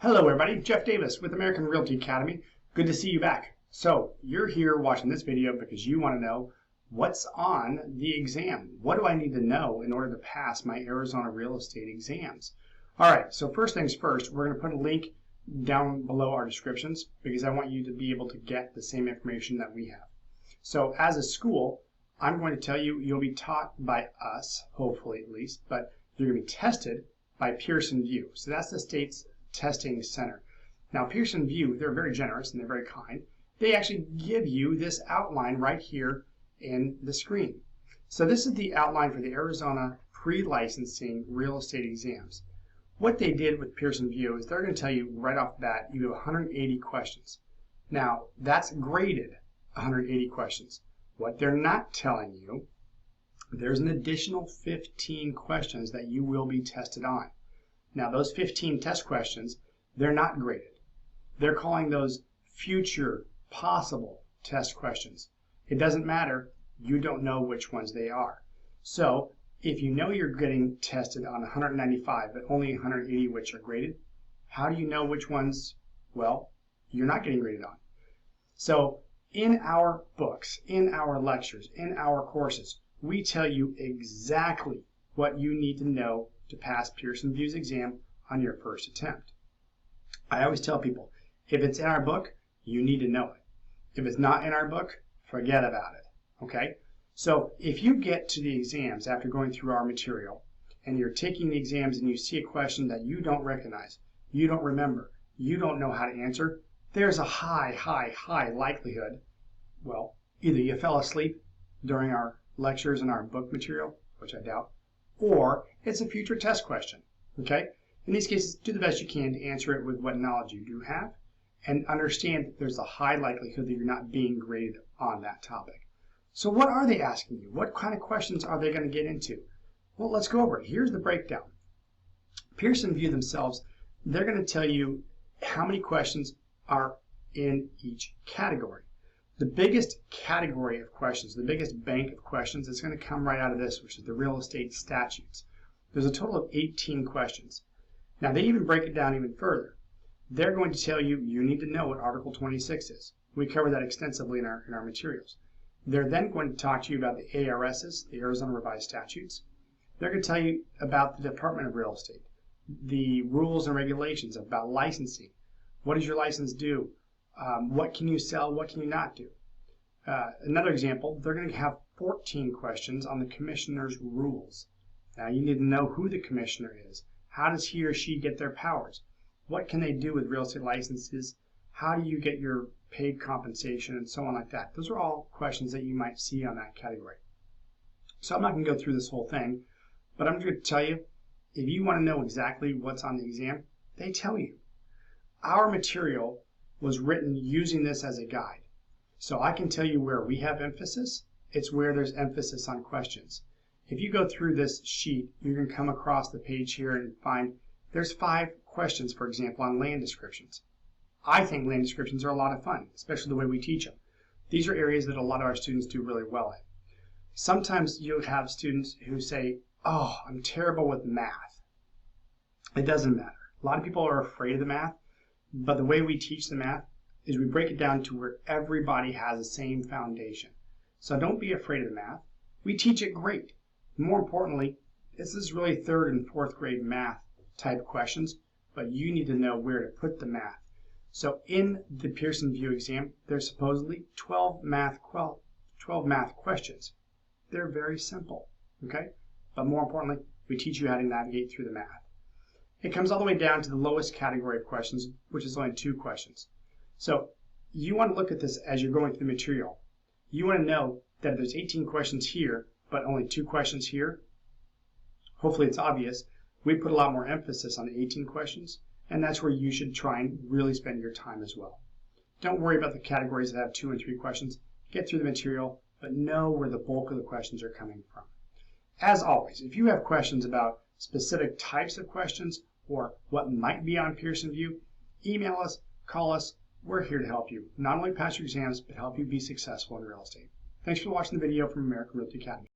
Hello everybody, Jeff Davis with American Realty Academy. Good to see you back. So you're here watching this video because you want to know what's on the exam. What do I need to know in order to pass my Arizona real estate exams? All right, so first things first, we're going to put a link down below our descriptions because I want you to be able to get the same information that we have. So as a school, I'm going to tell you you'll be taught by us, hopefully at least, but you're going to be tested by Pearson VUE. So that's the state's testing center. Now Pearson VUE, they're very generous and they're very kind. They actually give you this outline right here in the screen. So this is the outline for the Arizona pre-licensing real estate exams. What they did with Pearson VUE is they're going to tell you right off the bat you have 180 questions. Now that's graded 180 questions. What they're not telling you, there's an additional 15 questions that you will be tested on. Now those 15 test questions, they're not graded. They're calling those future possible test questions. It doesn't matter, you don't know which ones they are. So if you know you're getting tested on 195 but only 180 which are graded, how do you know which ones, well, you're not getting graded on? So in our books, in our lectures, in our courses, we tell you exactly what you need to know to pass Pearson VUE's exam on your first attempt. I always tell people, if it's in our book, you need to know it. If it's not in our book, forget about it, okay? So if you get to the exams after going through our material and you're taking the exams and you see a question that you don't recognize, you don't remember, you don't know how to answer, there's a high likelihood, well, either you fell asleep during our lectures and our book material, which I doubt, or it's a future test question, okay? In these cases, do the best you can to answer it with what knowledge you do have and understand that there's a high likelihood that you're not being graded on that topic. So what are they asking you? What kind of questions are they going to get into? Well, let's go over it. Here's the breakdown. Pearson VUE themselves, they're going to tell you how many questions are in each category. The biggest category of questions, the biggest bank of questions is going to come right out of this, which is the real estate statutes. There's a total of 18 questions. Now they even break it down even further. They're going to tell you you need to know what Article 26 is. We cover that extensively in our materials. They're then going to talk to you about the ARSs, the Arizona Revised Statutes. They're going to tell you about the Department of Real Estate, the rules and regulations about licensing. What does your license do? What can you sell? What can you not do? Another example, they're going to have 14 questions on the commissioner's rules. Now you need to know who the commissioner is. How does he or she get their powers? What can they do with real estate licenses? How do you get your paid compensation and so on like that? Those are all questions that you might see on that category. So I'm not going to go through this whole thing, but I'm going to tell you, if you want to know exactly what's on the exam, they tell you. Our material was written using this as a guide. So I can tell you where we have emphasis. It's where there's emphasis on questions. If you go through this sheet, you're going to come across the page here and find there's 5 questions, for example, on land descriptions. I think land descriptions are a lot of fun, especially the way we teach them. These are areas that a lot of our students do really well in. Sometimes you'll have students who say, oh, I'm terrible with math. It doesn't matter. A lot of people are afraid of the math. But the way we teach the math is we break it down to where everybody has the same foundation. So don't be afraid of the math. We teach it great. More importantly, this is really 3rd and 4th grade math type questions, but you need to know where to put the math. So in the Pearson VUE exam, there's supposedly 12 math questions. They're very simple, okay? But more importantly, we teach you how to navigate through the math. It comes all the way down to the lowest category of questions, which is only 2 questions. So you want to look at this as you're going through the material. You want to know that if there's 18 questions here, but only 2 questions here, hopefully it's obvious. We put a lot more emphasis on the 18 questions, and that's where you should try and really spend your time as well. Don't worry about the categories that have 2 and 3 questions. Get through the material, but know where the bulk of the questions are coming from. As always, if you have questions about specific types of questions or what might be on Pearson VUE, email us, call us. We're here to help you not only pass your exams, but help you be successful in real estate. Thanks for watching the video from American Realty Academy.